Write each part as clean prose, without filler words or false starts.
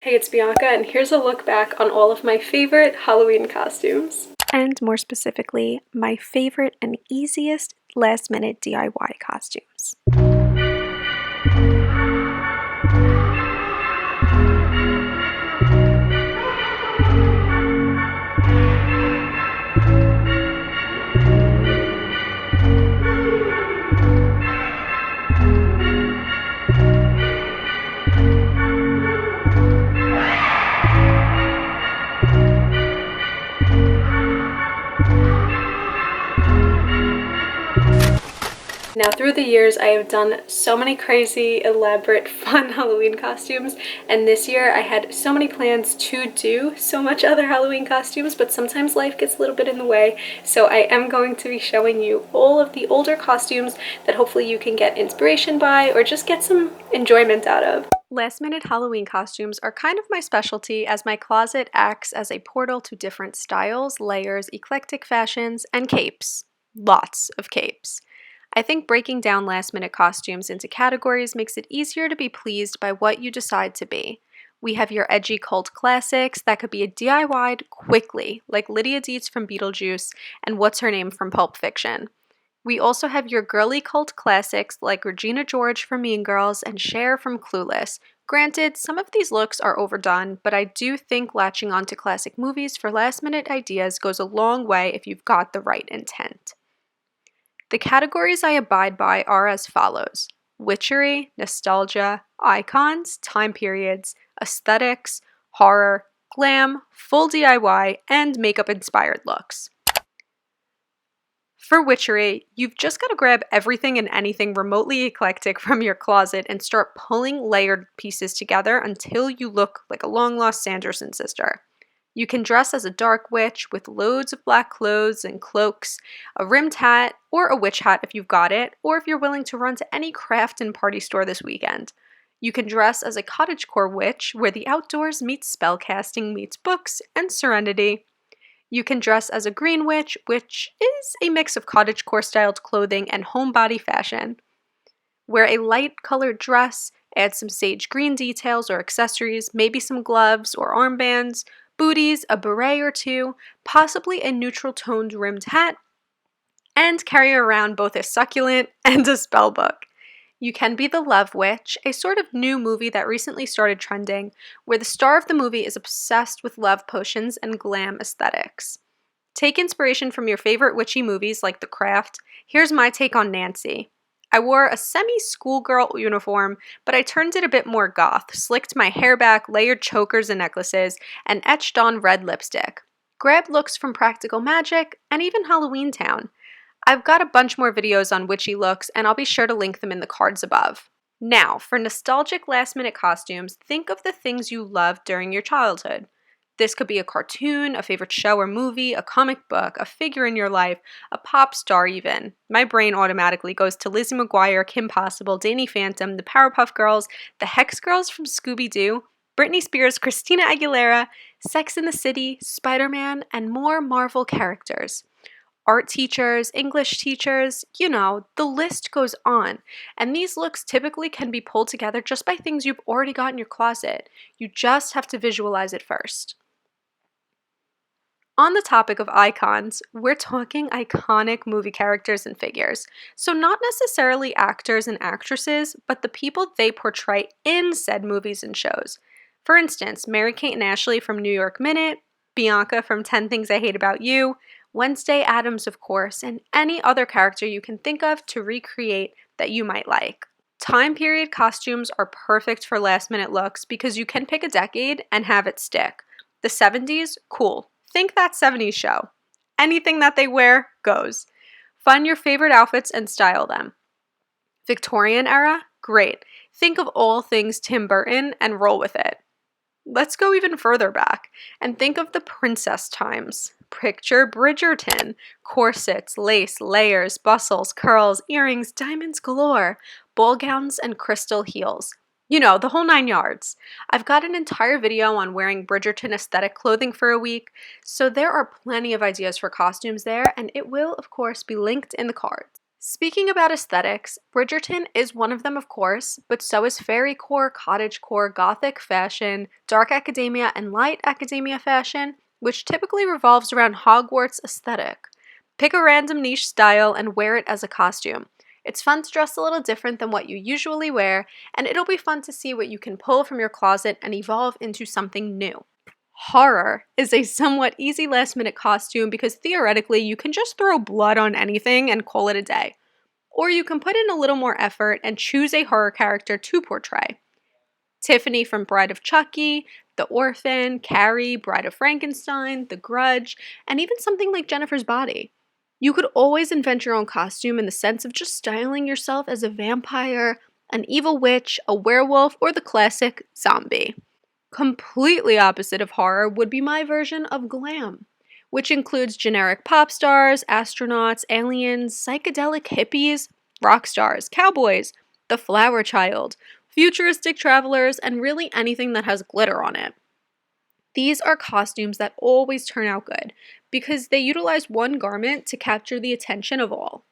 Hey, it's Bianca, and here's a look back on all of my favorite Halloween costumes. And more specifically, my favorite and easiest last minute DIY costumes. Now, through the years, I have done so many crazy, elaborate, fun Halloween costumes, and this year I had so many plans to do so much other Halloween costumes, but sometimes life gets a little bit in the way, so I am going to be showing you all of the older costumes that hopefully you can get inspiration by or just get some enjoyment out of. Last minute Halloween costumes are kind of my specialty, as my closet acts as a portal to different styles, layers, eclectic fashions, and capes. Lots of capes. I think breaking down last minute costumes into categories makes it easier to be pleased by what you decide to be. We have your edgy cult classics that could be DIY'd quickly, like Lydia Dietz from Beetlejuice and What's Her Name from Pulp Fiction. We also have your girly cult classics like Regina George from Mean Girls and Cher from Clueless. Granted, some of these looks are overdone, but I do think latching onto classic movies for last minute ideas goes a long way if you've got the right intent. The categories I abide by are as follows: witchery, nostalgia, icons, time periods, aesthetics, horror, glam, full DIY, and makeup inspired looks. For witchery, you've just got to grab everything and anything remotely eclectic from your closet and start pulling layered pieces together until you look like a long lost Sanderson sister. You can dress as a dark witch with loads of black clothes and cloaks, a rimmed hat, or a witch hat if you've got it, or if you're willing to run to any craft and party store this weekend. You can dress as a cottagecore witch, where the outdoors meets spellcasting meets books and serenity. You can dress as a green witch, which is a mix of cottagecore styled clothing and homebody fashion. Wear a light colored dress, add some sage green details or accessories, maybe some gloves or armbands, booties, a beret or two, possibly a neutral toned rimmed hat, and carry around both a succulent and a spell book. You can be the Love Witch, a sort of new movie that recently started trending, where the star of the movie is obsessed with love potions and glam aesthetics. Take inspiration from your favorite witchy movies like The Craft. Here's my take on Nancy. I wore a semi-schoolgirl uniform, but I turned it a bit more goth, slicked my hair back, layered chokers and necklaces, and etched on red lipstick. Grab looks from Practical Magic and even Halloween Town. I've got a bunch more videos on witchy looks, and I'll be sure to link them in the cards above. Now, for nostalgic last-minute costumes, think of the things you loved during your childhood. This could be a cartoon, a favorite show or movie, a comic book, a figure in your life, a pop star even. My brain automatically goes to Lizzie McGuire, Kim Possible, Danny Phantom, the Powerpuff Girls, the Hex Girls from Scooby-Doo, Britney Spears, Christina Aguilera, Sex and the City, Spider-Man, and more Marvel characters. Art teachers, English teachers, the list goes on. And these looks typically can be pulled together just by things you've already got in your closet. You just have to visualize it first. On the topic of icons, we're talking iconic movie characters and figures. So not necessarily actors and actresses, but the people they portray in said movies and shows. For instance, Mary-Kate and Ashley from New York Minute, Bianca from 10 Things I Hate About You, Wednesday Addams, of course, and any other character you can think of to recreate that you might like. Time period costumes are perfect for last minute looks because you can pick a decade and have it stick. The 70s? Cool. Think that 70s show. Anything that they wear goes. Find your favorite outfits and style them. Victorian era? Great. Think of all things Tim Burton and roll with it. Let's go even further back and think of the princess times. Picture Bridgerton. Corsets, lace, layers, bustles, curls, earrings, diamonds galore, ball gowns, and crystal heels. The whole 9 yards. I've got an entire video on wearing Bridgerton aesthetic clothing for a week, so there are plenty of ideas for costumes there, and it will, of course, be linked in the cards. Speaking about aesthetics, Bridgerton is one of them, of course, but so is fairycore, cottagecore, gothic fashion, dark academia, and light academia fashion, which typically revolves around Hogwarts aesthetic. Pick a random niche style and wear it as a costume. It's fun to dress a little different than what you usually wear, and it'll be fun to see what you can pull from your closet and evolve into something new. Horror is a somewhat easy last-minute costume because theoretically you can just throw blood on anything and call it a day. Or you can put in a little more effort and choose a horror character to portray. Tiffany from Bride of Chucky, The Orphan, Carrie, Bride of Frankenstein, The Grudge, and even something like Jennifer's Body. You could always invent your own costume in the sense of just styling yourself as a vampire, an evil witch, a werewolf, or the classic zombie. Completely opposite of horror would be my version of glam, which includes generic pop stars, astronauts, aliens, psychedelic hippies, rock stars, cowboys, the flower child, futuristic travelers, and really anything that has glitter on it. These are costumes that always turn out good because they utilize one garment to capture the attention of all.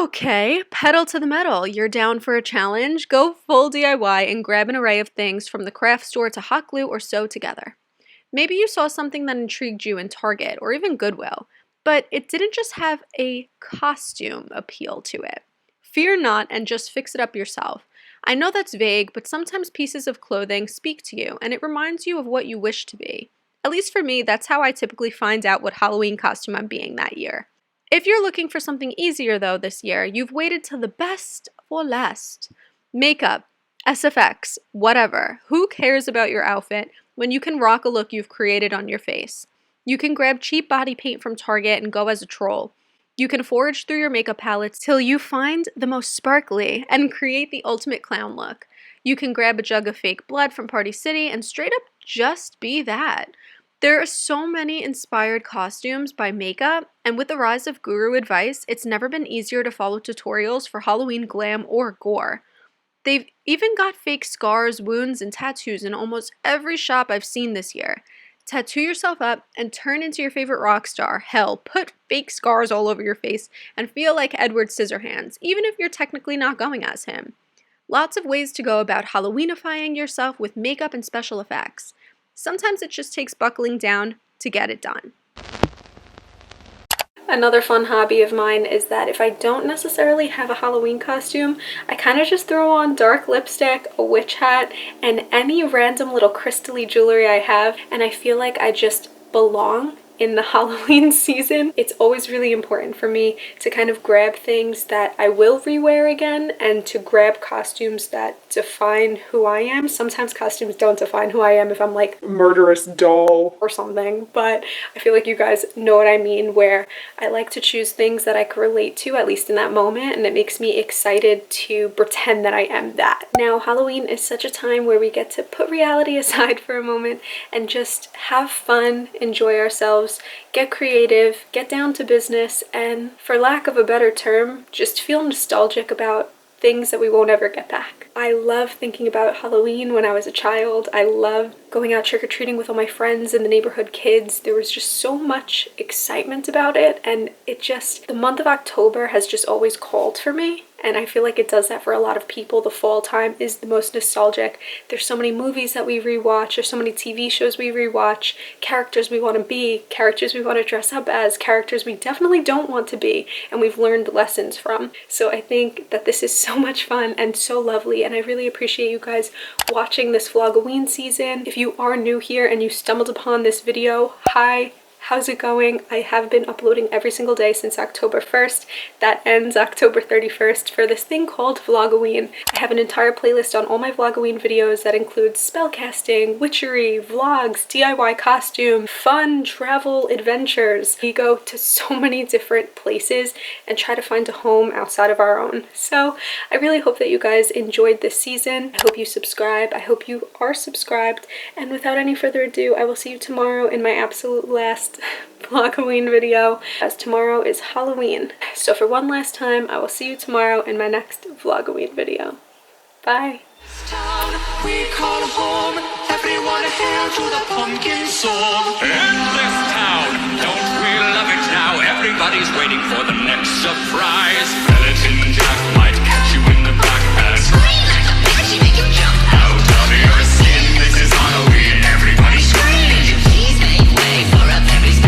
Okay, pedal to the metal. You're down for a challenge? Go full DIY and grab an array of things from the craft store to hot glue or sew together. Maybe you saw something that intrigued you in Target or even Goodwill, but it didn't just have a costume appeal to it. Fear not and just fix it up yourself. I know that's vague, but sometimes pieces of clothing speak to you and it reminds you of what you wish to be. At least for me, that's how I typically find out what Halloween costume I'm being that year. If you're looking for something easier though this year, you've waited till the best for last. Makeup, SFX, whatever. Who cares about your outfit when you can rock a look you've created on your face? You can grab cheap body paint from Target and go as a troll. You can forage through your makeup palettes till you find the most sparkly and create the ultimate clown look. You can grab a jug of fake blood from Party City and straight up just be that. There are so many inspired costumes by makeup, and with the rise of guru advice, it's never been easier to follow tutorials for Halloween glam or gore. They've even got fake scars, wounds, and tattoos in almost every shop I've seen this year. Tattoo yourself up and turn into your favorite rock star. Hell, put fake scars all over your face and feel like Edward Scissorhands, even if you're technically not going as him. Lots of ways to go about Halloweenifying yourself with makeup and special effects. Sometimes it just takes buckling down to get it done. Another fun hobby of mine is that if I don't necessarily have a Halloween costume, I kind of just throw on dark lipstick, a witch hat, and any random little crystally jewelry I have, and I feel like I just belong in the Halloween season. It's always really important for me to kind of grab things that I will rewear again and to grab costumes that define who I am. Sometimes costumes don't define who I am if I'm like murderous doll or something, but I feel like you guys know what I mean, where I like to choose things that I can relate to, at least in that moment, and it makes me excited to pretend that I am that. Now, Halloween is such a time where we get to put reality aside for a moment and just have fun, enjoy ourselves, get creative, get down to business, and for lack of a better term, just feel nostalgic about things that we won't ever get back. I love thinking about Halloween when I was a child. I love going out trick-or-treating with all my friends and the neighborhood kids. There was just so much excitement about it, and the month of October has just always called for me. And I feel like it does that for a lot of people. The fall time is the most nostalgic. There's so many movies that we rewatch. There's so many TV shows we rewatch. Characters we want to be. Characters we want to dress up as. Characters we definitely don't want to be. And we've learned lessons from. So I think that this is so much fun and so lovely. And I really appreciate you guys watching this Vlogoween season. If you are new here and you stumbled upon this video, hi. How's it going? I have been uploading every single day since October 1st. That ends October 31st for this thing called Vlogoween. I have an entire playlist on all my Vlogoween videos that includes spellcasting, witchery, vlogs, DIY costume, fun travel adventures. We go to so many different places and try to find a home outside of our own. So I really hope that you guys enjoyed this season. I hope you subscribe. I hope you are subscribed. And without any further ado, I will see you tomorrow in my absolute last Vlogoween video, as tomorrow is Halloween. So for one last time, I will see you tomorrow in my next Vlogoween video. Bye! We call home, everyone hail to the pumpkin song. In this town, don't we love it now? Everybody's waiting for the next surprise. Skeleton Jack might